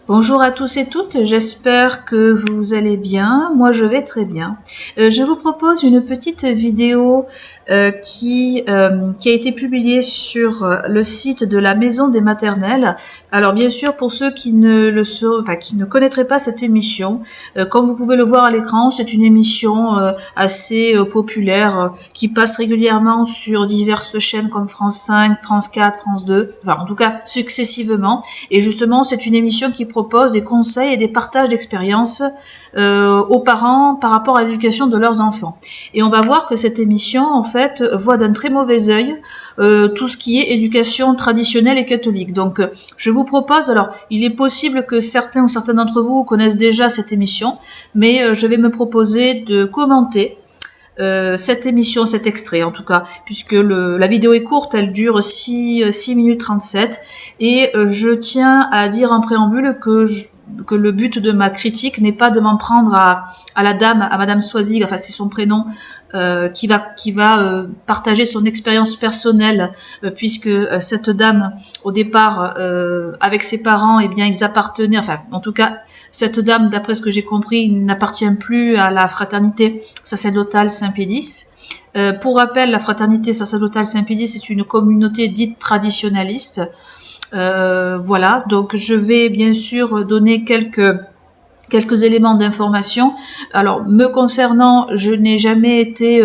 Bonjour à tous et toutes, j'espère que vous allez bien. Moi, je vais très bien. Je vous propose une petite vidéo qui a été publiée sur le site de la Maison des Maternelles. Alors, bien sûr, pour ceux qui qui ne connaîtraient pas cette émission, comme vous pouvez le voir à l'écran, c'est une émission assez populaire qui passe régulièrement sur diverses chaînes comme France 5, France 4, France 2, enfin, en tout cas, successivement. Et justement, c'est une émission qui propose des conseils et des partages d'expériences aux parents par rapport à l'éducation de leurs enfants. Et on va voir que cette émission, en fait, voit d'un très mauvais œil tout ce qui est éducation traditionnelle et catholique. Donc, je vous propose, alors, il est possible que certains ou certaines d'entre vous connaissent déjà cette émission, mais je vais me proposer de commenter cette émission, cet extrait en tout cas, puisque la vidéo est courte, elle dure 6 minutes 37, et je tiens à dire en préambule que le but de ma critique n'est pas de m'en prendre à la dame, à Madame Soisig, enfin c'est son prénom, qui va partager son expérience personnelle, puisque cette dame, au départ, avec ses parents, eh bien ils appartenaient, enfin en tout cas cette dame, d'après ce que j'ai compris, n'appartient plus à la fraternité sacerdotale Saint-Pédis. Pour rappel, la fraternité sacerdotale Saint-Pédis est une communauté dite traditionnaliste. Voilà, donc je vais bien sûr donner quelques éléments d'information. Alors, me concernant, je n'ai jamais été,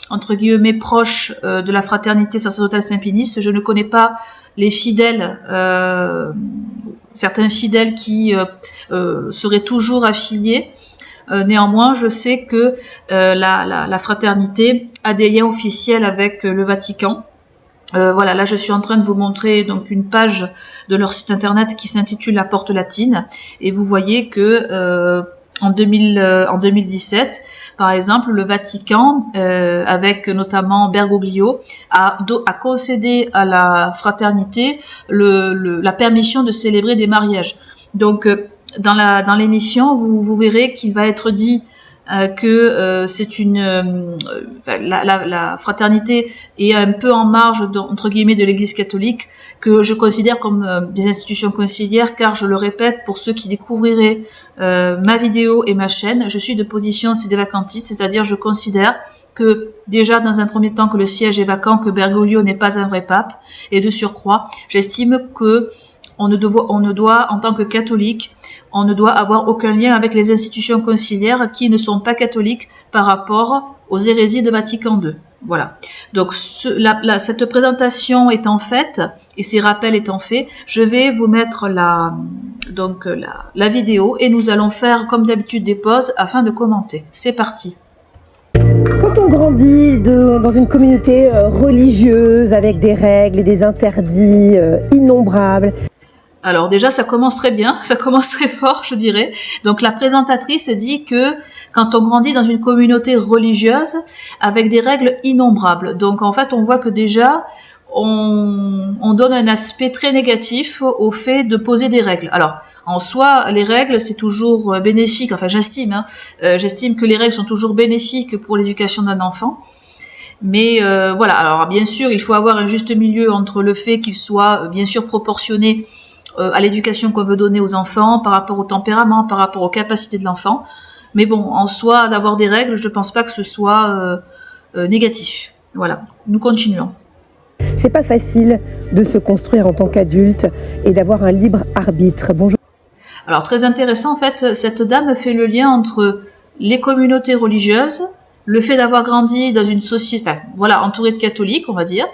entre guillemets, proche de la fraternité sacerdotale Saint-Pédis. Je ne connais pas les fidèles, certains fidèles qui seraient toujours affiliés. Néanmoins, je sais que la fraternité a des liens officiels avec le Vatican. Voilà, là je suis en train de vous montrer donc une page de leur site internet qui s'intitule La Porte Latine, et vous voyez que en 2017, par exemple, le Vatican, avec notamment Bergoglio, a concédé à la fraternité la permission de célébrer des mariages. Donc, dans l'émission, vous verrez qu'il va être dit que c'est la fraternité est un peu en marge entre guillemets de l'Église catholique, que je considère comme des institutions conciliaires, car je le répète pour ceux qui découvriraient ma vidéo et ma chaîne, je suis de position sédévacantiste, c'est-à-dire je considère que déjà dans un premier temps que le siège est vacant, que Bergoglio n'est pas un vrai pape, et de surcroît, j'estime que on ne doit, en tant que catholique, on ne doit avoir aucun lien avec les institutions conciliaires qui ne sont pas catholiques par rapport aux hérésies de Vatican II. Voilà. Donc, cette présentation étant faite, et ces rappels étant faits, je vais vous mettre la vidéo, et nous allons faire, comme d'habitude, des pauses afin de commenter. C'est parti. Quand on grandit dans une communauté religieuse avec des règles et des interdits innombrables. Alors déjà, ça commence très bien, ça commence très fort, je dirais. Donc la présentatrice dit que quand on grandit dans une communauté religieuse avec des règles innombrables, donc en fait on voit que déjà on donne un aspect très négatif au fait de poser des règles. Alors en soi, les règles c'est toujours bénéfique, enfin j'estime que les règles sont toujours bénéfiques pour l'éducation d'un enfant. Mais voilà, alors bien sûr, il faut avoir un juste milieu entre le fait qu'il soit bien sûr proportionné à l'éducation qu'on veut donner aux enfants, par rapport au tempérament, par rapport aux capacités de l'enfant. Mais bon, en soi, d'avoir des règles, je pense pas que ce soit négatif. Voilà, nous continuons. C'est pas facile de se construire en tant qu'adulte et d'avoir un libre arbitre. Bonjour. Alors très intéressant, en fait, cette dame fait le lien entre les communautés religieuses, le fait d'avoir grandi dans une société, enfin, voilà, entourée de catholiques, on va dire,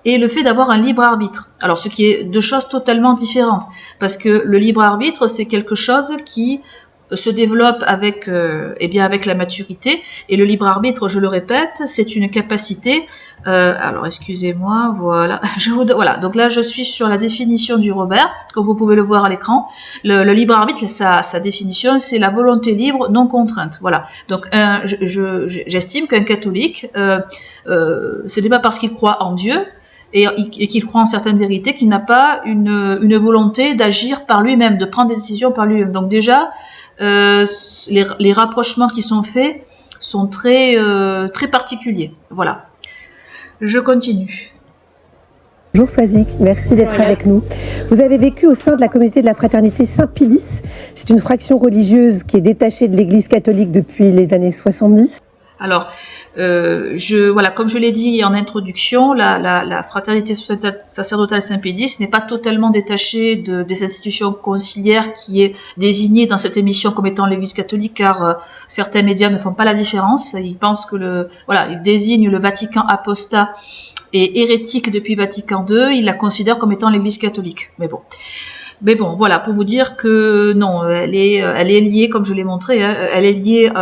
et le fait d'avoir un libre arbitre. Alors, ce qui est deux choses totalement différentes, parce que le libre arbitre, c'est quelque chose qui se développe avec la maturité, et le libre arbitre, je le répète, c'est une capacité. Alors, excusez-moi, voilà, voilà. Donc là, je suis sur la définition du Robert, comme vous pouvez le voir à l'écran. Le libre arbitre, sa définition, c'est la volonté libre, non contrainte. Voilà. Donc, j'estime qu'un catholique, ce n'est pas parce qu'il croit en Dieu et qu'il croit en certaines vérités qu'il n'a pas une volonté d'agir par lui-même, de prendre des décisions par lui-même. Donc déjà, les rapprochements qui sont faits sont très particuliers. Voilà. Je continue. Bonjour Swazik, merci d'être avec nous. Vous avez vécu au sein de la communauté de la fraternité Saint-Pédis. C'est une fraction religieuse qui est détachée de l'Église catholique depuis les années 70. Alors, voilà, comme je l'ai dit en introduction, la fraternité sacerdotale Saint-Pédis n'est pas totalement détachée des institutions conciliaires qui est désignée dans cette émission comme étant l'Église catholique, car certains médias ne font pas la différence. Ils pensent que ils désignent le Vatican apostat et hérétique depuis Vatican II. Ils la considèrent comme étant l'Église catholique. Mais bon, voilà, pour vous dire que non, elle est liée, comme je l'ai montré, hein, elle est liée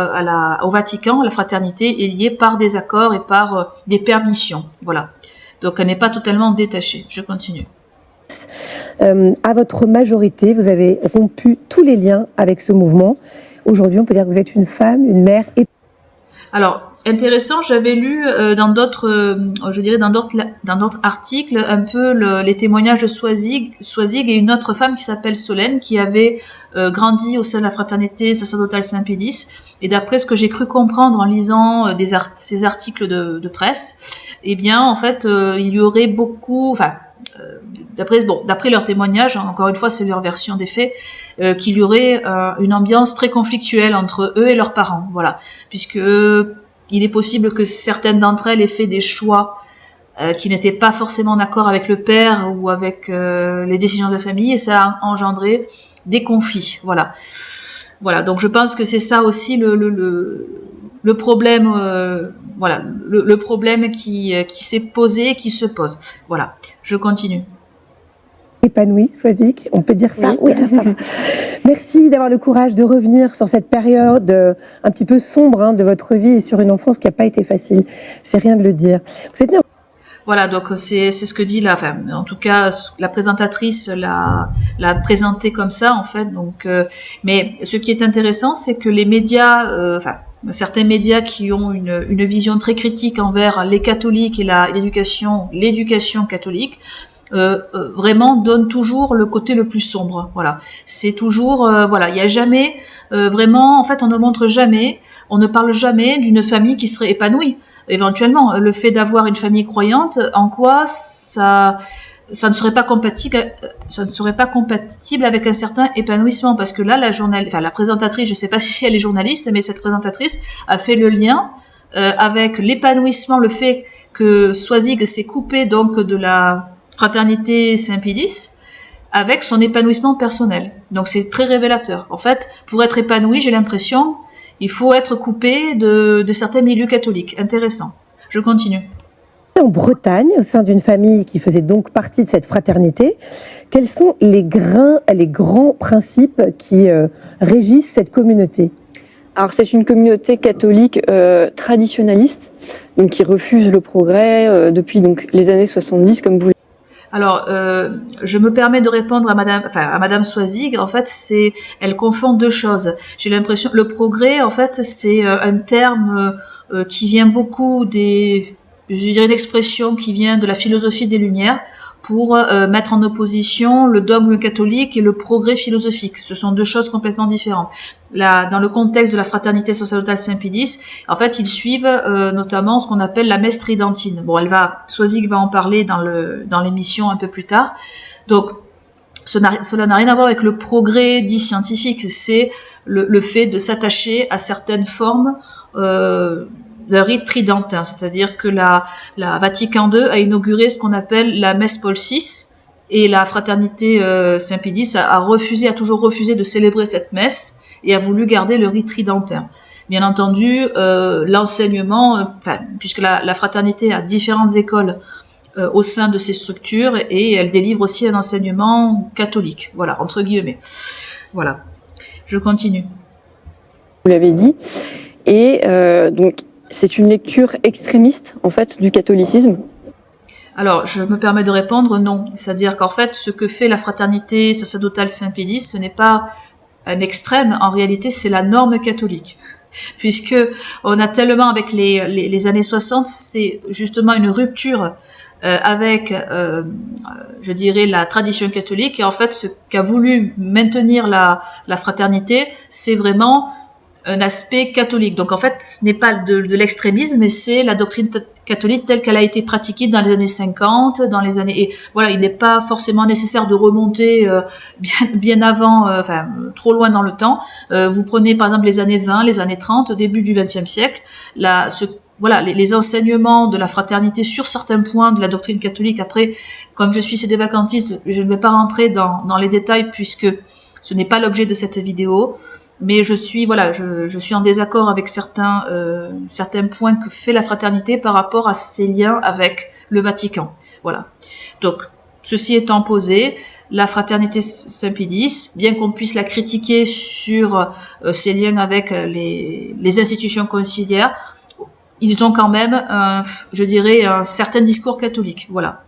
au Vatican, la fraternité est liée par des accords et par des permissions, voilà. Donc elle n'est pas totalement détachée. Je continue. À votre majorité, vous avez rompu tous les liens avec ce mouvement. Aujourd'hui, on peut dire que vous êtes une femme, une mère et... Alors, intéressant, j'avais lu dans d'autres articles un peu les témoignages de Swazik et une autre femme qui s'appelle Solène qui avait grandi au sein de la fraternité sacerdotale Saint-Pédis. Et d'après ce que j'ai cru comprendre en lisant ces articles de presse, eh bien en fait il y aurait beaucoup, d'après leurs témoignages, encore une fois c'est leur version des faits, qu'il y aurait une ambiance très conflictuelle entre eux et leurs parents, voilà, puisque il est possible que certaines d'entre elles aient fait des choix qui n'étaient pas forcément d'accord avec le père ou avec les décisions de la famille, et ça a engendré des conflits, voilà. Voilà, donc je pense que c'est ça aussi le problème, voilà, le problème qui s'est posé, qui se pose. Voilà, je continue. Épanouie, Swazik, on peut dire ça? Oui, alors ça va. Merci d'avoir le courage de revenir sur cette période un petit peu sombre de votre vie et sur une enfance qui n'a pas été facile. C'est rien de le dire. Vous êtes né... Voilà, donc c'est ce que dit en tout cas la présentatrice l'a présenté comme ça en fait. Donc, mais ce qui est intéressant, c'est que les médias, certains médias qui ont une vision très critique envers les catholiques et l'éducation catholique, vraiment donne toujours le côté le plus sombre. Voilà, c'est toujours voilà, il y a jamais vraiment, en fait, on ne montre jamais, on ne parle jamais d'une famille qui serait épanouie. Éventuellement, le fait d'avoir une famille croyante, en quoi ça ne serait pas compatible, avec un certain épanouissement, parce que là, la présentatrice, je ne sais pas si elle est journaliste, mais cette présentatrice a fait le lien avec l'épanouissement, le fait que Swazik s'est coupé donc de la fraternité Saint-Pédis avec son épanouissement personnel. Donc c'est très révélateur. En fait, pour être épanoui, j'ai l'impression, il faut être coupé de certains milieux catholiques. Intéressant. Je continue. En Bretagne, au sein d'une famille qui faisait donc partie de cette fraternité, quels sont les grands principes qui régissent cette communauté? Alors c'est une communauté catholique traditionnaliste, donc qui refuse le progrès depuis donc les années 70, comme vous. Alors, je me permets de répondre à Madame Swazik. En fait, elle confond deux choses. J'ai l'impression, le progrès, en fait, c'est un terme qui vient beaucoup je dirais une expression qui vient de la philosophie des Lumières pour mettre en opposition le dogme catholique et le progrès philosophique. Ce sont deux choses complètement différentes. Là, dans le contexte de la fraternité sacerdotale Saint-Pédis, en fait, ils suivent notamment ce qu'on appelle la messe tridentine. Bon, Swazik va en parler dans l'émission un peu plus tard. Donc, cela n'a rien à voir avec le progrès dit scientifique. C'est le fait de s'attacher à certaines formes le rite tridentin, c'est-à-dire que la Vatican II a inauguré ce qu'on appelle la messe Paul VI, et la fraternité Saint-Pédis a toujours refusé de célébrer cette messe et a voulu garder le rite tridentin. Bien entendu, l'enseignement, puisque la fraternité a différentes écoles au sein de ces structures, et elle délivre aussi un enseignement catholique, voilà, entre guillemets. Voilà, je continue. Vous l'avez dit, et donc c'est une lecture extrémiste, en fait, du catholicisme. Alors, je me permets de répondre non. C'est-à-dire qu'en fait, ce que fait la fraternité sacerdotale Saint-Pédis, ce n'est pas un extrême, en réalité, c'est la norme catholique. Puisque on a tellement, avec les années 60, c'est justement une rupture avec, je dirais, la tradition catholique. Et en fait, ce qu'a voulu maintenir la fraternité, c'est vraiment un aspect catholique. Donc en fait, ce n'est pas de l'extrémisme, mais c'est la doctrine catholique telle qu'elle a été pratiquée dans les années 50, dans les années, et voilà, il n'est pas forcément nécessaire de remonter bien avant, enfin trop loin dans le temps. Vous prenez par exemple les années 20, les années 30, début du XXe siècle, voilà, les enseignements de la fraternité sur certains points de la doctrine catholique. Après, comme je suis sédévacantiste, je ne vais pas rentrer dans les détails puisque ce n'est pas l'objet de cette vidéo. Mais je suis en désaccord avec certains points que fait la fraternité par rapport à ses liens avec le Vatican. Voilà. Donc, ceci étant posé, la fraternité Saint-Pie-X, bien qu'on puisse la critiquer sur ses liens avec les institutions conciliaires, ils ont quand même, je dirais, un certain discours catholique. Voilà.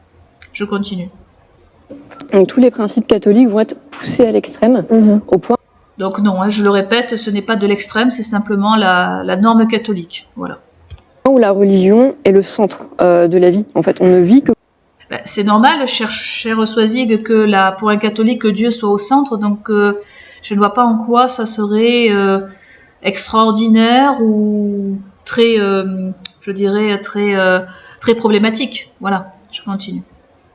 Je continue. Donc, tous les principes catholiques vont être poussés à l'extrême, au point. Donc non, hein, je le répète, ce n'est pas de l'extrême, c'est simplement la norme catholique. Voilà. Où la religion est le centre de la vie. En fait, on ne vit que... C'est normal, cher Soisig, que pour un catholique, que Dieu soit au centre. Donc je ne vois pas en quoi ça serait extraordinaire ou très, je dirais, très problématique. Voilà, je continue.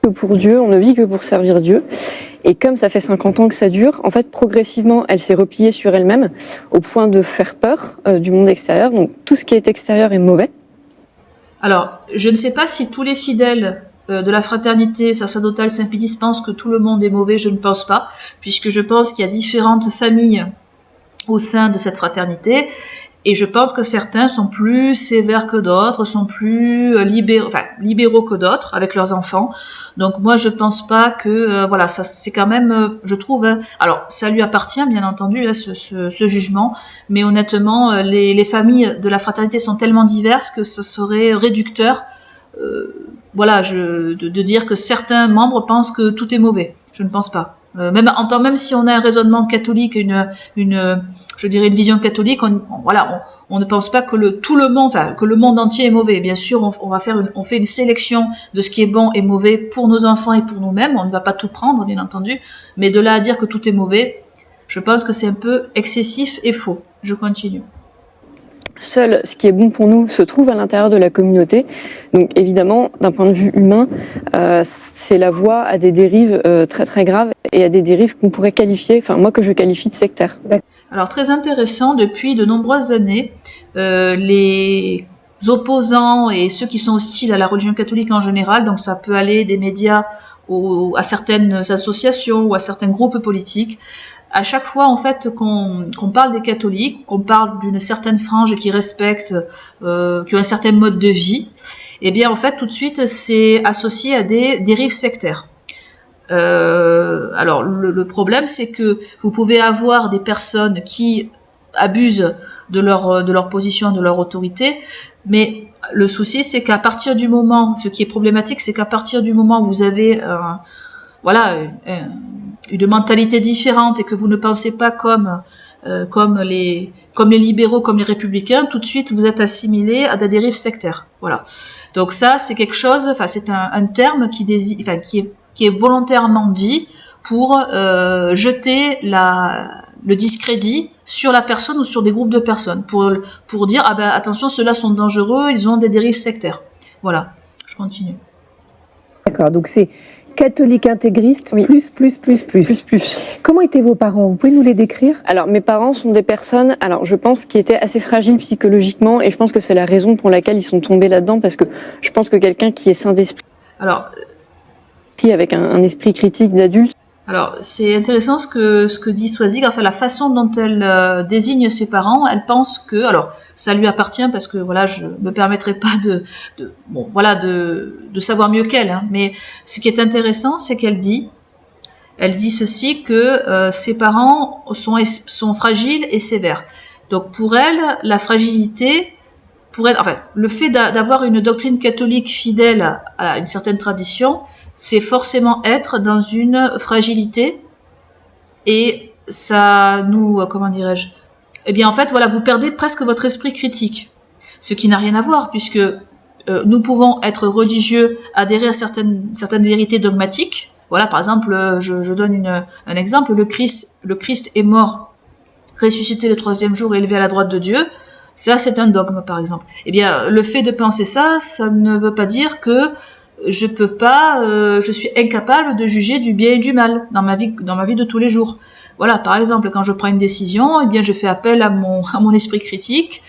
Que pour Dieu, on ne vit que pour servir Dieu. Et comme ça fait 50 ans que ça dure, en fait, progressivement, elle s'est repliée sur elle-même au point de faire peur du monde extérieur. Donc, tout ce qui est extérieur est mauvais. Alors, je ne sais pas si tous les fidèles de la fraternité sacerdotale Saint-Pie-X pensent que tout le monde est mauvais. Je ne pense pas, puisque je pense qu'il y a différentes familles au sein de cette fraternité. Et je pense que certains sont plus sévères que d'autres, sont plus libéraux que d'autres avec leurs enfants. Donc moi je pense pas que voilà, ça c'est quand même, je trouve. Alors ça lui appartient bien entendu ce jugement, mais honnêtement les familles de la fraternité sont tellement diverses que ce serait réducteur. Voilà, de dire que certains membres pensent que tout est mauvais. Je ne pense pas. Même si on a un raisonnement catholique, je dirais une vision catholique, on ne pense pas que que le monde entier est mauvais. Bien sûr, on fait une sélection de ce qui est bon et mauvais pour nos enfants et pour nous-mêmes. On ne va pas tout prendre, bien entendu, mais de là à dire que tout est mauvais, je pense que c'est un peu excessif et faux. Je continue. Seul ce qui est bon pour nous se trouve à l'intérieur de la communauté. Donc évidemment, d'un point de vue humain, c'est la voie à des dérives très très graves et à des dérives qu'on pourrait qualifier, enfin moi que je qualifie de sectaires. Alors très intéressant, depuis de nombreuses années, les opposants et ceux qui sont hostiles à la religion catholique en général, donc ça peut aller des médias à certaines associations ou à certains groupes politiques, à chaque fois en fait qu'on parle des catholiques, qu'on parle d'une certaine frange qui respecte, qui ont un certain mode de vie, eh bien en fait tout de suite c'est associé à des dérives sectaires. Alors le problème c'est que vous pouvez avoir des personnes qui abusent de leur position, de leur autorité, mais le souci c'est qu'à partir du moment, ce qui est problématique, c'est qu'à partir du moment où vous avez une mentalité différente et que vous ne pensez pas comme les libéraux, comme les républicains, tout de suite vous êtes assimilé à des dérives sectaires. Voilà. Donc ça c'est quelque chose, enfin c'est un terme qui est volontairement dit pour jeter le discrédit sur la personne ou sur des groupes de personnes, pour dire ah ben attention, ceux-là sont dangereux, ils ont des dérives sectaires. Voilà, je continue. D'accord, donc c'est catholique intégriste, oui. plus. Comment étaient vos parents? Vous pouvez nous les décrire? Alors, mes parents sont des personnes, je pense, qui étaient assez fragiles psychologiquement, et je pense que c'est la raison pour laquelle ils sont tombés là-dedans, parce que je pense que quelqu'un qui est sain d'esprit, avec un esprit critique d'adulte. Alors, c'est intéressant ce que dit Soisig, enfin la façon dont elle désigne ses parents, elle pense que, alors ça lui appartient parce que voilà, je me permettrai pas de savoir mieux qu'elle, hein, mais ce qui est intéressant, c'est qu'elle dit ceci, que ses parents sont fragiles et sévères. Donc pour elle, la fragilité, le fait d'avoir une doctrine catholique fidèle à une certaine tradition, c'est forcément être dans une fragilité, et ça nous, comment dirais-je, eh bien en fait voilà, vous perdez presque votre esprit critique, ce qui n'a rien à voir, puisque nous pouvons être religieux, adhérer à certaines vérités dogmatiques. Voilà, par exemple, je donne un exemple, le Christ est mort, ressuscité le 3e jour et élevé à la droite de Dieu. Ça, c'est un dogme, par exemple. Eh bien, le fait de penser ça, ça ne veut pas dire que je peux pas, je suis incapable de juger du bien et du mal dans ma vie de tous les jours. Voilà, par exemple, quand je prends une décision, eh bien, je fais appel à mon esprit critique.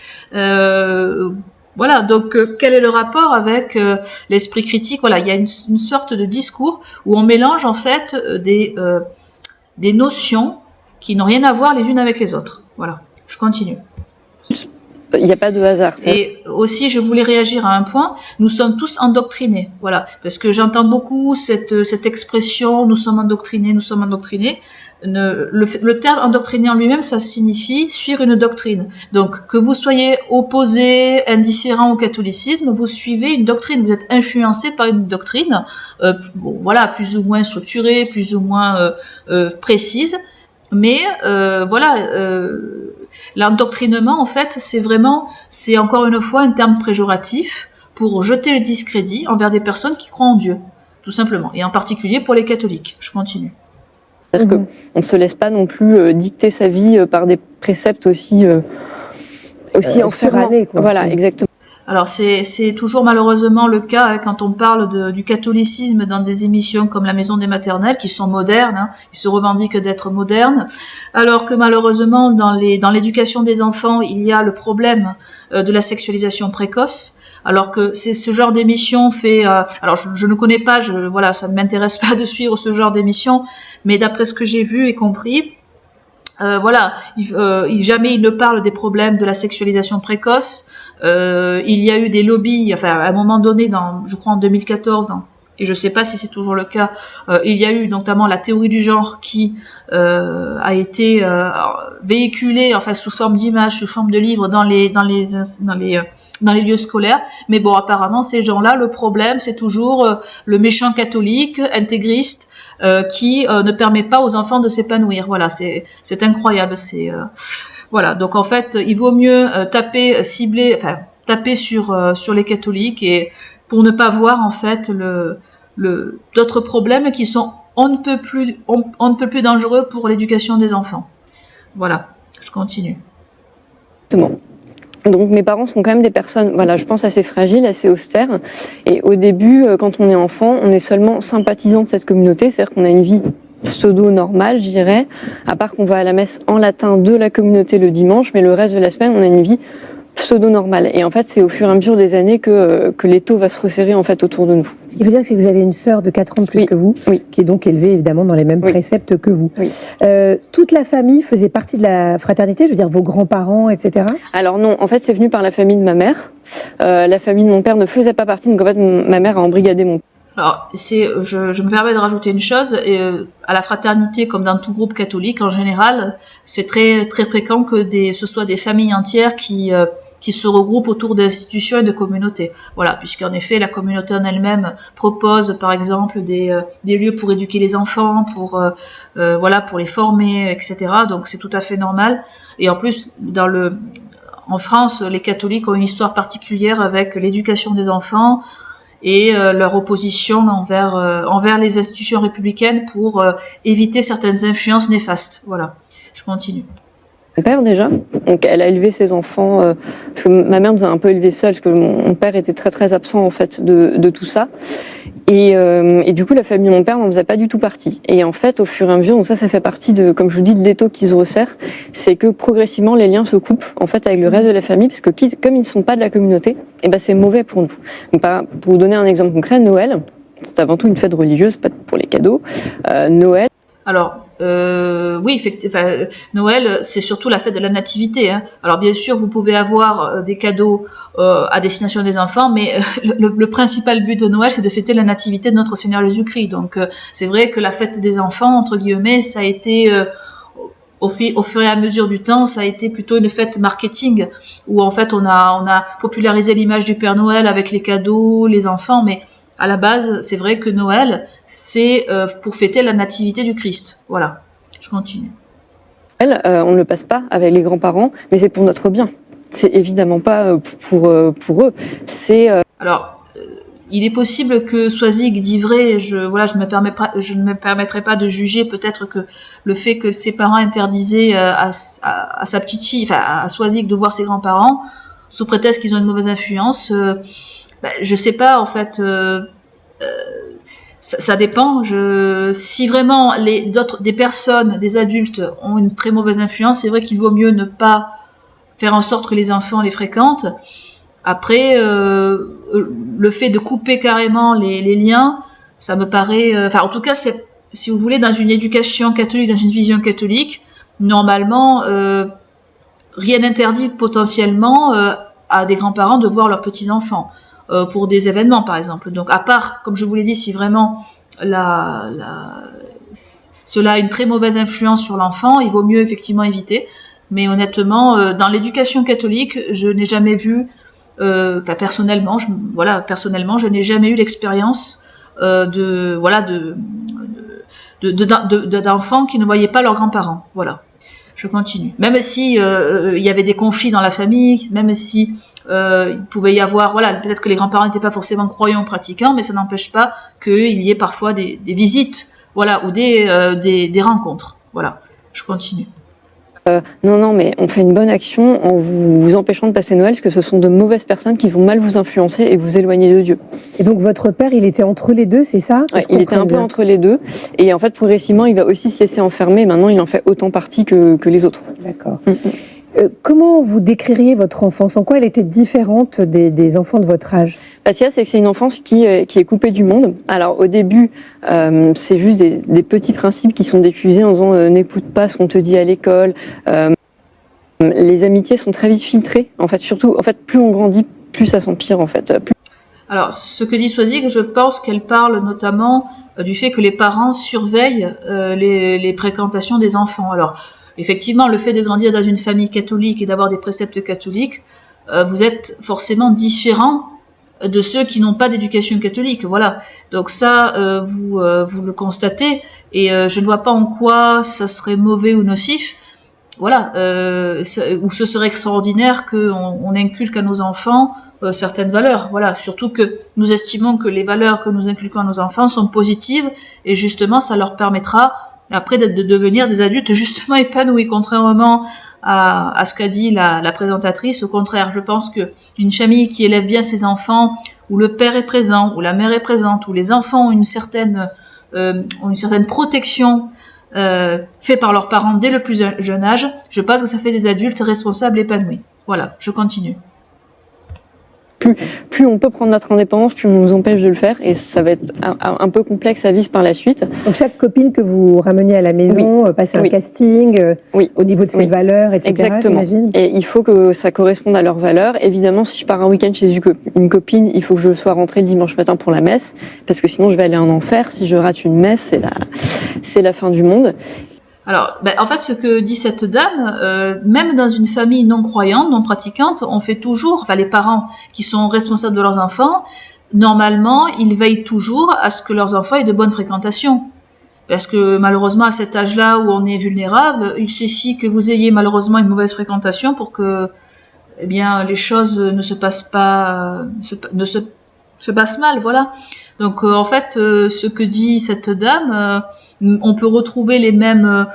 Voilà, donc quel est le rapport avec l'esprit critique? Voilà, il y a une sorte de discours où on mélange en fait des notions qui n'ont rien à voir les unes avec les autres. Voilà, je continue. Il n'y a pas de hasard. Et aussi, je voulais réagir à un point. Nous sommes tous endoctrinés, voilà, parce que j'entends beaucoup cette expression "nous sommes endoctrinés, nous sommes endoctrinés". Le terme endoctriné en lui-même, ça signifie suivre une doctrine. Donc, que vous soyez opposé, indifférent au catholicisme, vous suivez une doctrine, vous êtes influencé par une doctrine, bon, voilà, plus ou moins structurée, plus ou moins précise, mais voilà. L'endoctrinement, en fait, c'est encore une fois un terme péjoratif pour jeter le discrédit envers des personnes qui croient en Dieu, tout simplement, et en particulier pour les catholiques. Je continue. C'est-à-dire qu'on ne se laisse pas non plus dicter sa vie par des préceptes aussi surannés, quoi. Voilà, exactement. Alors c'est toujours malheureusement le cas hein, quand on parle du catholicisme dans des émissions comme la Maison des Maternelles qui sont modernes, hein, ils se revendiquent d'être modernes, alors que malheureusement dans l'éducation des enfants il y a le problème de la sexualisation précoce. Alors que c'est ce genre d'émission fait. Alors je ne connais pas, voilà, ça ne m'intéresse pas de suivre ce genre d'émission, mais d'après ce que j'ai vu et compris. Voilà, jamais il ne parle des problèmes de la sexualisation précoce. Il y a eu des lobbies, enfin à un moment donné, je crois en 2014, et je sais pas si c'est toujours le cas, il y a eu notamment la théorie du genre qui a été véhiculée, enfin sous forme d'images, sous forme de livres dans les lieux scolaires. Mais bon, apparemment ces gens-là, le problème c'est toujours le méchant catholique intégriste. Qui ne permet pas aux enfants de s'épanouir. Voilà, c'est incroyable. Voilà. Donc en fait, il vaut mieux taper sur les catholiques et pour ne pas voir en fait d'autres problèmes qui sont on ne peut plus dangereux pour l'éducation des enfants. Voilà. Je continue. Exactement. Donc mes parents sont quand même des personnes, voilà, je pense assez fragiles, assez austères. Et au début, quand on est enfant, on est seulement sympathisant de cette communauté, c'est-à-dire qu'on a une vie pseudo-normale, je dirais, à part qu'on va à la messe en latin de la communauté le dimanche, mais le reste de la semaine, on a une vie pseudo-normale. Et en fait, c'est au fur et à mesure des années que l'étau va se resserrer en fait autour de nous. Ce qui veut dire que vous avez une sœur de 4 ans de plus que vous, qui est donc élevée évidemment dans les mêmes préceptes que vous. Oui. Toute la famille faisait partie de la fraternité, je veux dire vos grands-parents, etc. Alors non, en fait c'est venu par la famille de ma mère. La famille de mon père ne faisait pas partie, donc en fait ma mère a embrigadé mon père. Alors, je me permets de rajouter une chose, à la fraternité, comme dans tout groupe catholique, en général, c'est très, très fréquent que ce soit des familles entières qui se regroupent autour d'institutions et de communautés. Voilà, puisqu'en effet, la communauté en elle-même propose, par exemple, des lieux pour éduquer les enfants, pour les former, etc. Donc, c'est tout à fait normal. Et en plus, en France, les catholiques ont une histoire particulière avec l'éducation des enfants, et leur opposition envers les institutions républicaines pour éviter certaines influences néfastes. Voilà, je continue. Mon père déjà, donc elle a élevé ses enfants, parce que ma mère nous a un peu élevés seuls, parce que mon père était très très absent en fait de tout ça. Et du coup, la famille de mon père n'en faisait pas du tout partie. Et en fait, au fur et à mesure, donc ça fait partie de, comme je vous dis, de l'étau qui se resserre, c'est que progressivement, les liens se coupent, en fait, avec le reste de la famille, parce que comme ils ne sont pas de la communauté, et ben, c'est mauvais pour nous. Donc, pour vous donner un exemple concret, Noël, c'est avant tout une fête religieuse, pas pour les cadeaux. Noël. Alors, oui, effectivement, Noël, c'est surtout la fête de la nativité. Hein. Alors, bien sûr, vous pouvez avoir des cadeaux à destination des enfants, mais le principal but de Noël, c'est de fêter la nativité de notre Seigneur Jésus-Christ. Donc, c'est vrai que la fête des enfants, entre guillemets, ça a été, au fur et à mesure du temps, ça a été plutôt une fête marketing, où en fait, on a popularisé l'image du Père Noël avec les cadeaux, les enfants, mais à la base, c'est vrai que Noël, c'est pour fêter la nativité du Christ. Voilà, je continue. On ne le passe pas avec les grands-parents, mais c'est pour notre bien. C'est évidemment pas pour eux. C'est Alors, il est possible que Swazik dit vrai. Je ne me permettrai pas de juger. Peut-être que le fait que ses parents interdisaient à sa petite fille, enfin à Swazik, de voir ses grands-parents sous prétexte qu'ils ont une mauvaise influence. Je sais pas en fait. Ça dépend. Si vraiment des personnes, des adultes ont une très mauvaise influence, c'est vrai qu'il vaut mieux ne pas faire en sorte que les enfants les fréquentent. Après, le fait de couper carrément les liens, ça me paraît... en tout cas, si vous voulez, dans une éducation catholique, dans une vision catholique, normalement, rien n'interdit potentiellement à des grands-parents de voir leurs petits-enfants pour des événements, par exemple. Donc, à part, comme je vous l'ai dit, si vraiment cela a une très mauvaise influence sur l'enfant, il vaut mieux effectivement éviter. Mais honnêtement, dans l'éducation catholique, je n'ai jamais vu... personnellement, je n'ai jamais eu l'expérience d'enfants qui ne voyaient pas leurs grands-parents. Voilà, je continue. Même si il y avait des conflits dans la famille, même si il pouvait y avoir, peut-être que les grands-parents n'étaient pas forcément croyants ou pratiquants, mais ça n'empêche pas qu'il y ait parfois des visites, ou des rencontres. Voilà, je continue. Non, mais on fait une bonne action en vous empêchant de passer Noël, parce que ce sont de mauvaises personnes qui vont mal vous influencer et vous éloigner de Dieu. Et donc votre père, il était entre les deux, c'est ça? Ouais, il était un peu entre les deux, et en fait progressivement il va aussi se laisser enfermer, maintenant il en fait autant partie que les autres. D'accord. Comment vous décririez votre enfance? En quoi elle était différente des enfants de votre âge? Ce qu'il y a, c'est que c'est une enfance qui est coupée du monde. Alors au début, c'est juste des petits principes qui sont diffusés en disant n'écoute pas ce qu'on te dit à l'école. Les amitiés sont très vite filtrées. En fait, surtout, plus on grandit, plus ça s'empire en fait. Alors, ce que dit Swazik, je pense qu'elle parle notamment du fait que les parents surveillent les fréquentations des enfants. Alors, effectivement, le fait de grandir dans une famille catholique et d'avoir des préceptes catholiques, vous êtes forcément différent de ceux qui n'ont pas d'éducation catholique. Voilà. Donc ça, vous le constatez, et je ne vois pas en quoi ça serait mauvais ou nocif. Voilà. Ou ce serait extraordinaire qu'on inculque à nos enfants certaines valeurs. Voilà. Surtout que nous estimons que les valeurs que nous inculquons à nos enfants sont positives, et justement, ça leur permettra après de devenir des adultes justement épanouis, contrairement à ce qu'a dit la présentatrice. Au contraire, je pense que une famille qui élève bien ses enfants, où le père est présent, où la mère est présente, où les enfants ont une certaine protection faite par leurs parents dès le plus jeune âge, je pense que ça fait des adultes responsables épanouis. Voilà, je continue. Plus on peut prendre notre indépendance, plus on nous empêche de le faire, et ça va être un peu complexe à vivre par la suite. Donc chaque copine que vous rameniez à la maison, passer un casting au niveau de ses valeurs, etc. Exactement. J'imagine. Et il faut que ça corresponde à leurs valeurs. Évidemment, si je pars un week-end chez une copine, il faut que je sois rentrée le dimanche matin pour la messe, parce que sinon je vais aller en enfer. Si je rate une messe, c'est la fin du monde. Alors, en fait, ce que dit cette dame, même dans une famille non croyante, non pratiquante, on fait toujours, les parents qui sont responsables de leurs enfants, normalement, ils veillent toujours à ce que leurs enfants aient de bonnes fréquentations. Parce que malheureusement, à cet âge-là où on est vulnérable, il suffit que vous ayez malheureusement une mauvaise fréquentation pour que, les choses ne se passent pas, ne se passent mal, voilà. Donc, en fait, ce que dit cette dame, on peut retrouver le même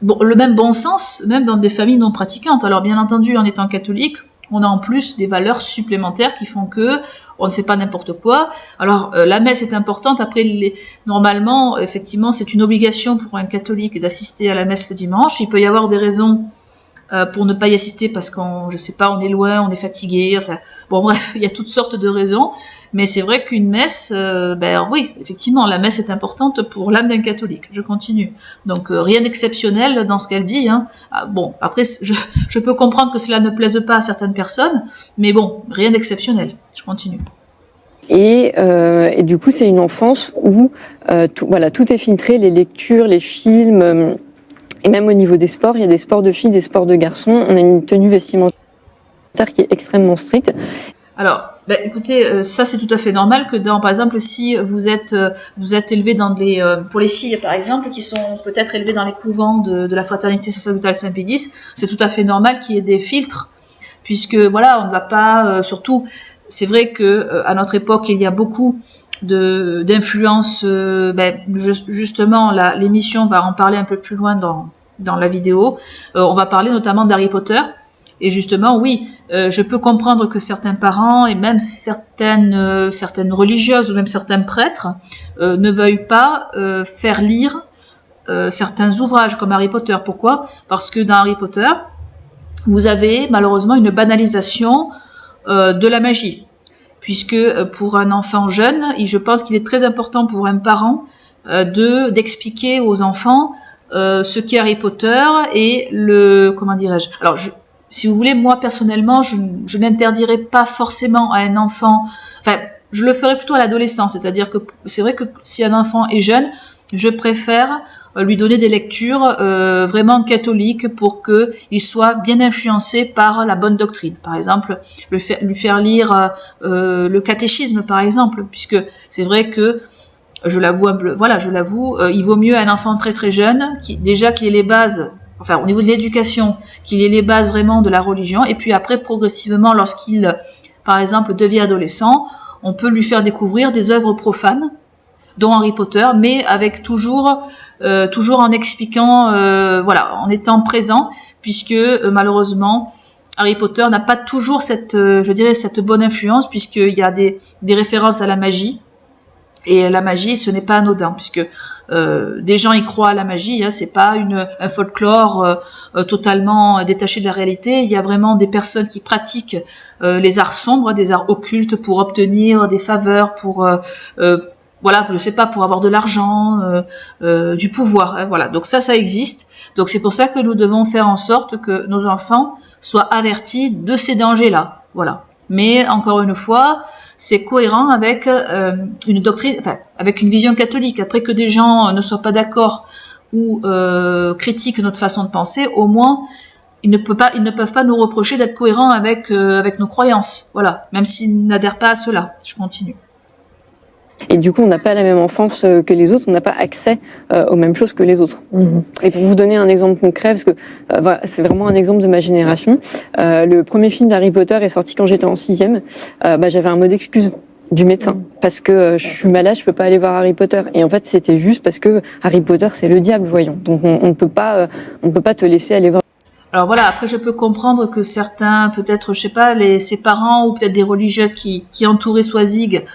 bon sens, même dans des familles non pratiquantes. Alors bien entendu, en étant catholique, on a en plus des valeurs supplémentaires qui font que on ne fait pas n'importe quoi. Alors la messe est importante. Après, normalement, effectivement, c'est une obligation pour un catholique d'assister à la messe le dimanche. Il peut y avoir des raisons pour ne pas y assister parce qu'on, je sais pas, on est loin, on est fatigué. Bref, il y a toutes sortes de raisons. Mais c'est vrai qu'une messe, oui, effectivement, la messe est importante pour l'âme d'un catholique. Je continue. Donc rien d'exceptionnel dans ce qu'elle dit. Après, je peux comprendre que cela ne plaise pas à certaines personnes, mais bon, rien d'exceptionnel. Je continue. Et du coup, c'est une enfance où tout est filtré, les lectures, les films, et même au niveau des sports, il y a des sports de filles, des sports de garçons. On a une tenue vestimentaire qui est extrêmement stricte. Alors, écoutez, ça c'est tout à fait normal que par exemple, si vous êtes élevé dans pour les filles par exemple, qui sont peut-être élevées dans les couvents de la fraternité sacerdotale Saint-Pédis, c'est tout à fait normal qu'il y ait des filtres, puisque voilà, on ne va pas, surtout c'est vrai que à notre époque, il y a beaucoup d'influence. Justement, l'émission va en parler un peu plus loin dans la vidéo. On va parler notamment d'Harry Potter. Et justement, oui, je peux comprendre que certains parents et même certaines religieuses ou même certains prêtres ne veuillent pas faire lire certains ouvrages comme Harry Potter. Pourquoi ? Parce que dans Harry Potter, vous avez malheureusement une banalisation de la magie. Puisque pour un enfant jeune, je pense qu'il est très important pour un parent d'expliquer aux enfants ce qu'est Harry Potter et comment dirais-je. Alors, si vous voulez, moi personnellement, je n'interdirais pas forcément à un enfant. Enfin, je le ferais plutôt à l'adolescent. C'est-à-dire que c'est vrai que si un enfant est jeune, je préfère lui donner des lectures vraiment catholiques pour que il soit bien influencé par la bonne doctrine. Par exemple, lui faire lire le catéchisme, par exemple, puisque c'est vrai que je l'avoue, il vaut mieux un enfant très très jeune qu'il ait les bases, enfin au niveau de l'éducation, qu'il ait les bases vraiment de la religion, et puis après progressivement, lorsqu'il, par exemple, devient adolescent, on peut lui faire découvrir des œuvres profanes, dont Harry Potter, mais avec toujours en expliquant, en étant présent, puisque malheureusement Harry Potter n'a pas toujours cette bonne influence, puisqu'il y a des références à la magie, et la magie, ce n'est pas anodin, puisque des gens y croient à la magie, hein, c'est pas un folklore totalement détaché de la réalité. Il y a vraiment des personnes qui pratiquent les arts sombres, des arts occultes, pour obtenir des faveurs, pour pour avoir de l'argent, du pouvoir, hein, voilà. Donc ça existe. Donc c'est pour ça que nous devons faire en sorte que nos enfants soient avertis de ces dangers-là, voilà. Mais encore une fois, c'est cohérent avec une doctrine, enfin avec une vision catholique. Après que des gens ne soient pas d'accord ou critiquent notre façon de penser, au moins ils ne peuvent pas nous reprocher d'être cohérents avec nos croyances, voilà. Même s'ils n'adhèrent pas à cela. Je continue. Et du coup, on n'a pas la même enfance que les autres, on n'a pas accès aux mêmes choses que les autres. Mmh. Et pour vous donner un exemple concret, parce que c'est vraiment un exemple de ma génération, le premier film d'Harry Potter est sorti quand j'étais en 6e. J'avais un mot d'excuse du médecin, parce que je suis malade, je peux pas aller voir Harry Potter. Et en fait, c'était juste parce que Harry Potter, c'est le diable, voyons. Donc on ne peut pas te laisser aller voir. Alors voilà, après je peux comprendre que certains, peut-être, je sais pas, ses parents ou peut-être des religieuses qui entouraient Swazig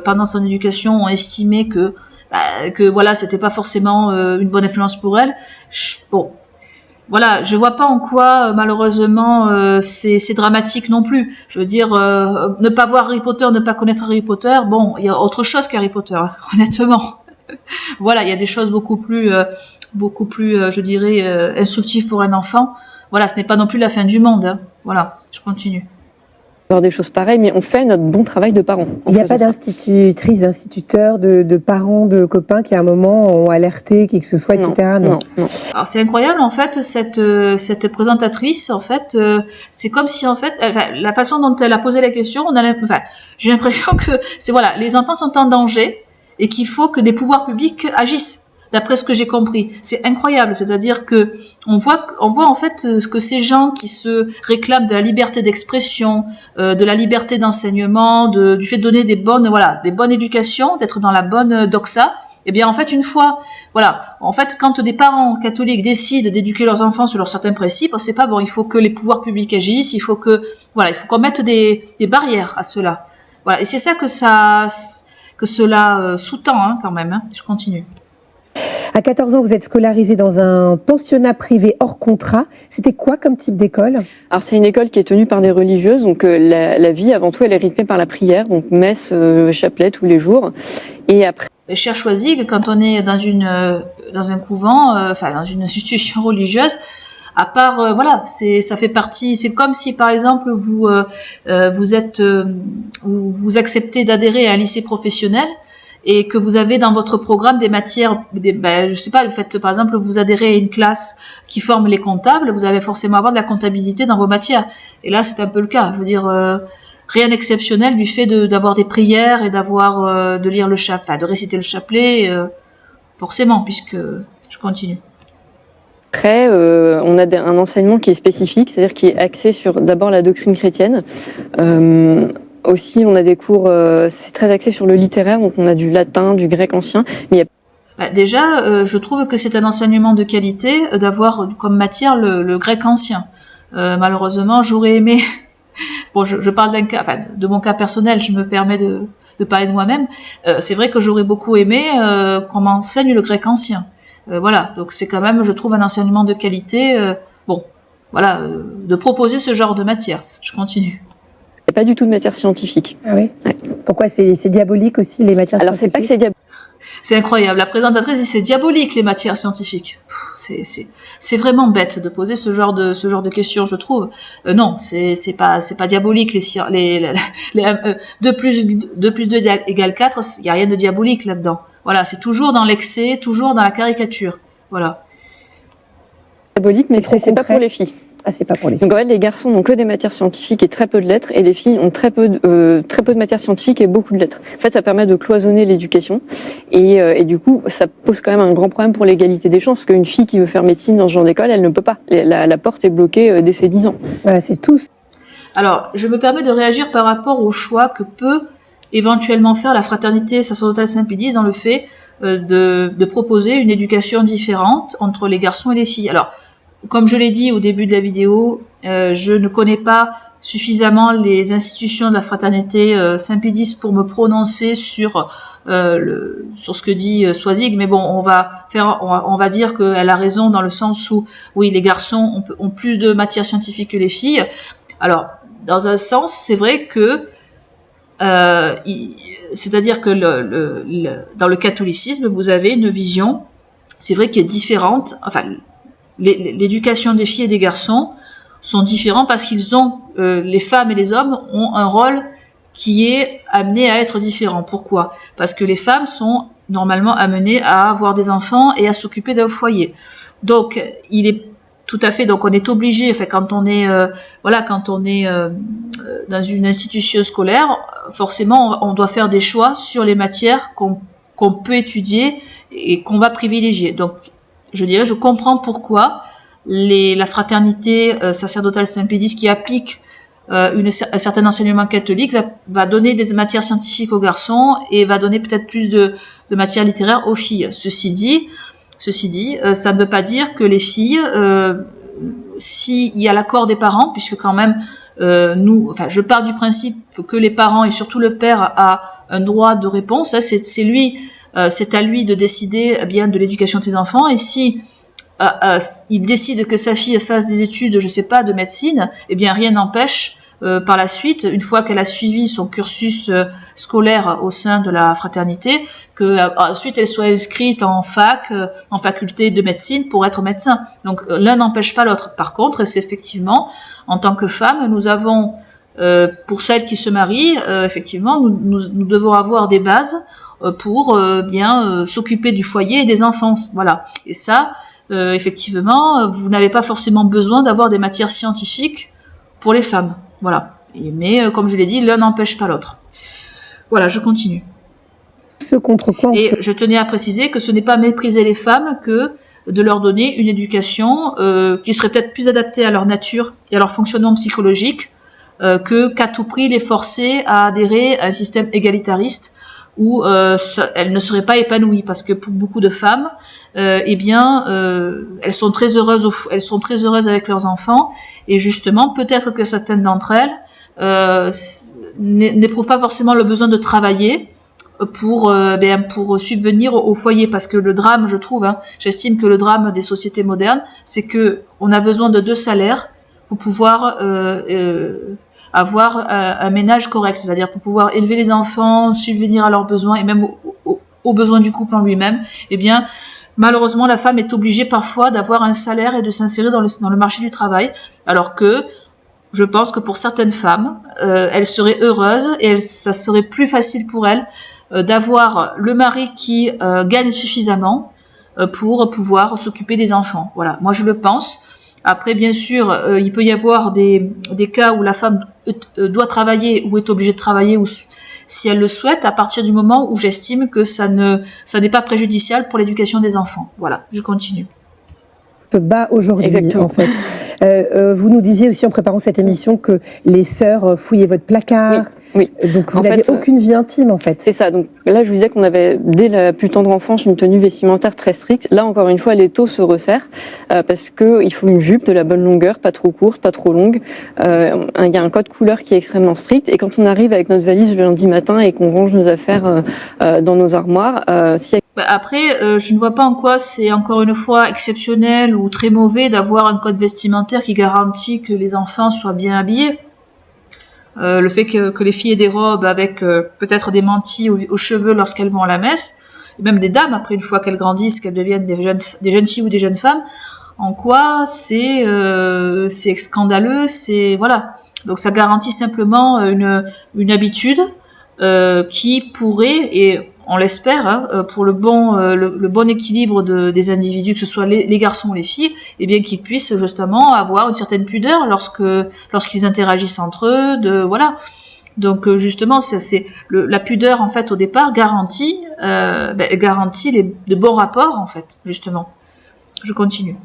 pendant son éducation ont estimé que voilà, c'était pas forcément une bonne influence pour elle. Voilà, je vois pas en quoi malheureusement c'est dramatique non plus. Je veux dire, ne pas voir Harry Potter, ne pas connaître Harry Potter, bon, il y a autre chose qu'Harry Potter, honnêtement. Voilà, il y a des choses beaucoup plus, je dirais, instructives pour un enfant. Voilà, ce n'est pas non plus la fin du monde, hein. Voilà, je continue. Des choses pareilles, mais on fait notre bon travail de parents. Il n'y a pas d'institutrice, d'instituteur, de parents, de copains qui à un moment ont alerté qui que ce soit, etc. Non. Alors c'est incroyable en fait cette présentatrice, en fait, c'est comme si en fait la façon dont elle a posé la question, j'ai l'impression que les enfants sont en danger et qu'il faut que les pouvoirs publics agissent. D'après ce que j'ai compris, c'est incroyable. C'est-à-dire que on voit en fait que ces gens qui se réclament de la liberté d'expression, de la liberté d'enseignement, du fait de donner des bonnes éducations, d'être dans la bonne doxa. Eh bien, en fait, quand des parents catholiques décident d'éduquer leurs enfants sur certains principes, c'est pas bon. Il faut que les pouvoirs publics agissent. Il faut qu'on mette des barrières à cela. Voilà. Et c'est ça que cela sous-tend, hein, quand même. Hein. Je continue. À 14 ans, vous êtes scolarisé dans un pensionnat privé hors contrat. C'était quoi comme type d'école ? Alors c'est une école qui est tenue par des religieuses, donc la vie avant tout elle est rythmée par la prière, donc messe, chapelet tous les jours. Et après. Cher Choisig, quand on est dans un couvent, dans une institution religieuse, à part ça fait partie. C'est comme si par exemple vous acceptez d'adhérer à un lycée professionnel. Et que vous avez dans votre programme des matières, je sais pas, par exemple, vous adhérez à une classe qui forme les comptables, vous allez forcément avoir de la comptabilité dans vos matières. Et là, c'est un peu le cas. Je veux dire, rien d'exceptionnel du fait d'avoir des prières et de lire de réciter le chapelet, forcément, puisque je continue. Après, on a un enseignement qui est spécifique, c'est-à-dire qui est axé sur d'abord la doctrine chrétienne. Aussi, on a des cours, c'est très axé sur le littéraire, donc on a du latin, du grec ancien, mais il y a Déjà, je trouve que c'est un enseignement de qualité d'avoir comme matière le grec ancien. Malheureusement, j'aurais aimé. Bon, je parle d'un cas, enfin, de mon cas personnel, je me permets de parler de moi-même. C'est vrai que j'aurais beaucoup aimé qu'on m'enseigne le grec ancien. Voilà, donc c'est quand même, je trouve, un enseignement de qualité. Bon, voilà, de proposer ce genre de matière. Je continue. Il n'y a pas du tout de matière scientifique. Ah oui. Ouais. Pourquoi c'est diabolique aussi les matières Alors, c'est scientifiques? pas que c'est diabolique. C'est incroyable. La présentatrice dit c'est diabolique les matières scientifiques. C'est vraiment bête de poser ce genre de questions, je trouve. Non, c'est pas diabolique les 2 plus 2 égale 4, il y a rien de diabolique là-dedans. Voilà, c'est toujours dans l'excès, toujours dans la caricature. Voilà. Diabolique, mais c'est pas pour les filles. Ah, c'est pas pour les filles. Donc en fait, les garçons n'ont que des matières scientifiques et très peu de lettres, et les filles ont très peu de matières scientifiques et beaucoup de lettres. En fait, ça permet de cloisonner l'éducation, et du coup, ça pose quand même un grand problème pour l'égalité des chances, parce qu'une fille qui veut faire médecine dans ce genre d'école, elle ne peut pas. La porte est bloquée dès ses 10 ans. Voilà, c'est tout. Alors, je me permets de réagir par rapport au choix que peut éventuellement faire la fraternité sacerdotale Saint-Pédis dans le fait de proposer une éducation différente entre les garçons et les filles. Alors, comme je l'ai dit au début de la vidéo, je ne connais pas suffisamment les institutions de la fraternité Saint-Pédis pour me prononcer sur ce que dit Swazig, mais bon, on va dire qu'elle a raison dans le sens où oui, les garçons ont plus de matière scientifique que les filles. Alors, dans un sens, c'est vrai que c'est-à-dire que dans le catholicisme, vous avez une vision, c'est vrai, qui est différente. Enfin, l'éducation des filles et des garçons sont différents parce qu'ils ont, les femmes et les hommes ont un rôle qui est amené à être différent. Pourquoi? Parce que les femmes sont normalement amenées à avoir des enfants et à s'occuper d'un foyer. Donc, il est tout à fait, donc on est obligé, enfin quand on est dans une institution scolaire, forcément on doit faire des choix sur les matières qu'on peut étudier et qu'on va privilégier. Donc je dirais, je comprends pourquoi la fraternité sacerdotale Saint-Pédis qui applique un certain enseignement catholique va donner des matières scientifiques aux garçons et va donner peut-être plus de matières littéraires aux filles. Ceci dit, ça ne veut pas dire que les filles, s'il y a l'accord des parents, puisque quand même je pars du principe que les parents et surtout le père a un droit de réponse. Hein, c'est à lui de décider bien de l'éducation de ses enfants. Et si il décide que sa fille fasse des études, je sais pas, de médecine, eh bien rien n'empêche par la suite, une fois qu'elle a suivi son cursus scolaire au sein de la fraternité, que ensuite elle soit inscrite en faculté de médecine pour être médecin. Donc l'un n'empêche pas l'autre. Par contre, c'est effectivement, en tant que femme, nous avons, pour celles qui se marient, effectivement, nous devons avoir des bases pour bien s'occuper du foyer et des enfants. Voilà. Et ça, effectivement, vous n'avez pas forcément besoin d'avoir des matières scientifiques pour les femmes. Voilà. Mais comme je l'ai dit, l'un n'empêche pas l'autre. Voilà, je continue. Ce contre quoi je tenais à préciser que ce n'est pas mépriser les femmes que de leur donner une éducation qui serait peut-être plus adaptée à leur nature et à leur fonctionnement psychologique qu'à tout prix les forcer à adhérer à un système égalitariste où elles ne seraient pas épanouies, parce que pour beaucoup de femmes, elles sont très heureuses avec leurs enfants, et justement peut-être que certaines d'entre elles n'éprouvent pas forcément le besoin de travailler pour subvenir au foyer, parce que le drame, je trouve, j'estime que le drame des sociétés modernes, c'est que on a besoin de 2 salaires pour pouvoir avoir un ménage correct, c'est-à-dire pour pouvoir élever les enfants, subvenir à leurs besoins et même aux besoins du couple en lui-même. Eh bien, malheureusement, la femme est obligée parfois d'avoir un salaire et de s'insérer dans le marché du travail, alors que je pense que pour certaines femmes, elles seraient heureuses et ça serait plus facile pour elles d'avoir le mari qui gagne suffisamment pour pouvoir s'occuper des enfants. Voilà, moi je le pense. Après, bien sûr, il peut y avoir des cas où la femme doit travailler ou est obligée de travailler, ou si elle le souhaite, à partir du moment où j'estime que ça n'est pas préjudiciable pour l'éducation des enfants. Voilà, je continue. Se bat aujourd'hui, en fait. Vous nous disiez aussi en préparant cette émission que les sœurs fouillaient votre placard. Oui. Donc vous En n'avez fait, aucune vie intime en fait. C'est ça. Donc là, je vous disais qu'on avait dès la plus tendre enfance une tenue vestimentaire très stricte. Là, encore une fois, les taux se resserrent parce que il faut une jupe de la bonne longueur, pas trop courte, pas trop longue. Il y a un code couleur qui est extrêmement strict. Et quand on arrive avec notre valise le lundi matin et qu'on range nos affaires dans nos armoires, s'il y a Après, je ne vois pas en quoi c'est encore une fois exceptionnel ou très mauvais d'avoir un code vestimentaire qui garantit que les enfants soient bien habillés. Le fait que les filles aient des robes avec peut-être des mantilles aux cheveux lorsqu'elles vont à la messe, et même des dames après une fois qu'elles grandissent, qu'elles deviennent des jeunes filles ou des jeunes femmes, en quoi c'est scandaleux, c'est voilà. Donc ça garantit simplement une habitude qui pourrait, et on l'espère, hein, pour le bon équilibre des individus, que ce soit les garçons ou les filles, et bien qu'ils puissent justement avoir une certaine pudeur lorsqu'ils interagissent entre eux, voilà. Donc justement, c'est la pudeur en fait au départ garantit de bons rapports en fait, justement. Je continue.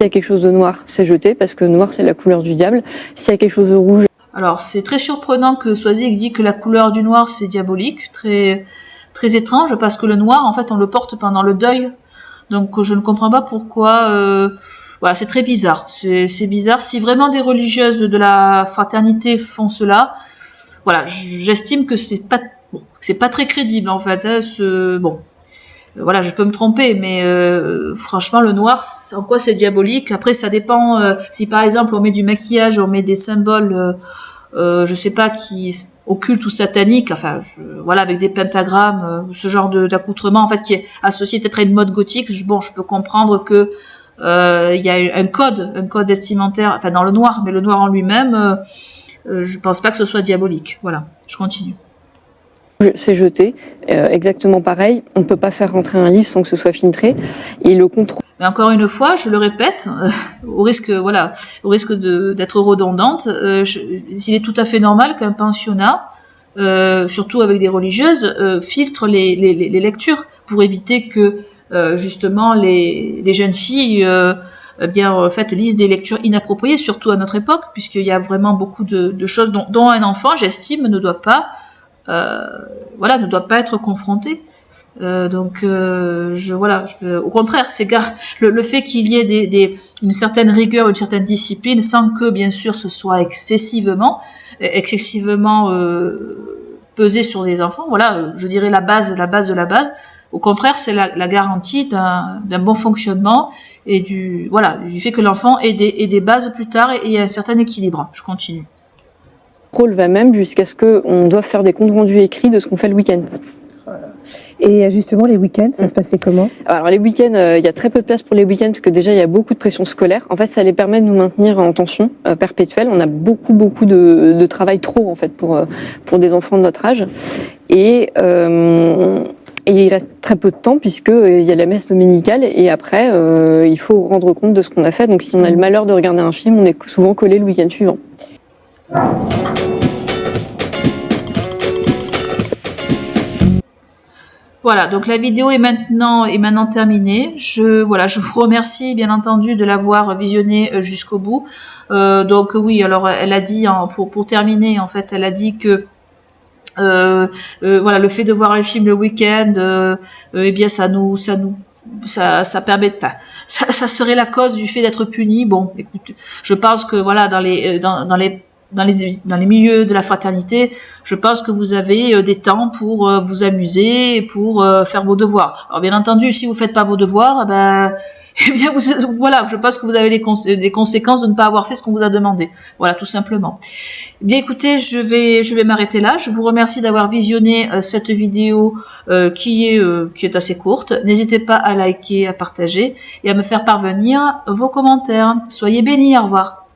quelque chose de noir, c'est jeté parce que noir c'est la couleur du diable. S'il y a quelque chose de rouge, Alors, c'est très surprenant que Soisy dit que la couleur du noir, c'est diabolique. Très, très étrange, parce que le noir, en fait, on le porte pendant le deuil. Donc, je ne comprends pas pourquoi... voilà, c'est très bizarre. C'est bizarre. Si vraiment des religieuses de la fraternité font cela, voilà, j'estime que c'est pas très crédible, en fait. Hein, bon, voilà, je peux me tromper, mais franchement, le noir, en quoi c'est diabolique? Après, ça dépend. Si par exemple on met du maquillage, on met des symboles, je sais pas, qui occultes ou sataniques, enfin, voilà, avec des pentagrammes, ce genre d'accoutrement, en fait, qui est associé peut-être à une mode gothique. Je peux comprendre que il y a un code vestimentaire, enfin dans le noir, mais le noir en lui-même, je pense pas que ce soit diabolique. Voilà, je continue. c'est jeté. Exactement pareil. On ne peut pas faire rentrer un livre sans que ce soit filtré. Et le contrôle. Mais encore une fois, je le répète, au risque d'être redondante, il est tout à fait normal qu'un pensionnat, surtout avec des religieuses, filtre les lectures pour éviter que justement les jeunes filles en fait lisent des lectures inappropriées, surtout à notre époque, puisqu'il y a vraiment beaucoup de choses dont un enfant, j'estime, ne doit pas être confronté. Au contraire, le fait qu'il y ait une certaine rigueur, une certaine discipline, sans que bien sûr ce soit excessivement pesé sur les enfants. Voilà, je dirais la base de la base. Au contraire, c'est la garantie d'un bon fonctionnement et du fait que l'enfant ait des bases plus tard et un certain équilibre. Je continue. Le contrôle va même jusqu'à ce qu'on doive faire des comptes rendus écrits de ce qu'on fait le week-end. Et justement, les week-ends, ça se passait comment? Alors les week-ends, il y a très peu de place pour les week-ends parce que déjà il y a beaucoup de pression scolaire. En fait, ça les permet de nous maintenir en tension perpétuelle. On a beaucoup de travail trop en fait pour des enfants de notre âge. Et il reste très peu de temps puisqu'il y a la messe dominicale et après il faut rendre compte de ce qu'on a fait. Donc si on a le malheur de regarder un film, on est souvent collé le week-end suivant. Voilà, donc la vidéo est maintenant terminée. Je vous remercie bien entendu de l'avoir visionnée jusqu'au bout. Donc oui, alors elle a dit pour terminer, en fait, elle a dit que le fait de voir un film le week-end, eh bien ça permet, ça serait la cause du fait d'être puni. Bon, écoute, je pense que voilà, dans les milieux de la fraternité, je pense que vous avez des temps pour vous amuser et pour faire vos devoirs. Alors bien entendu, si vous faites pas vos devoirs, eh bien je pense que vous avez les conséquences de ne pas avoir fait ce qu'on vous a demandé. Voilà, tout simplement. Bien écoutez, je vais m'arrêter là. Je vous remercie d'avoir visionné cette vidéo qui est assez courte. N'hésitez pas à liker, à partager et à me faire parvenir vos commentaires. Soyez bénis, au revoir.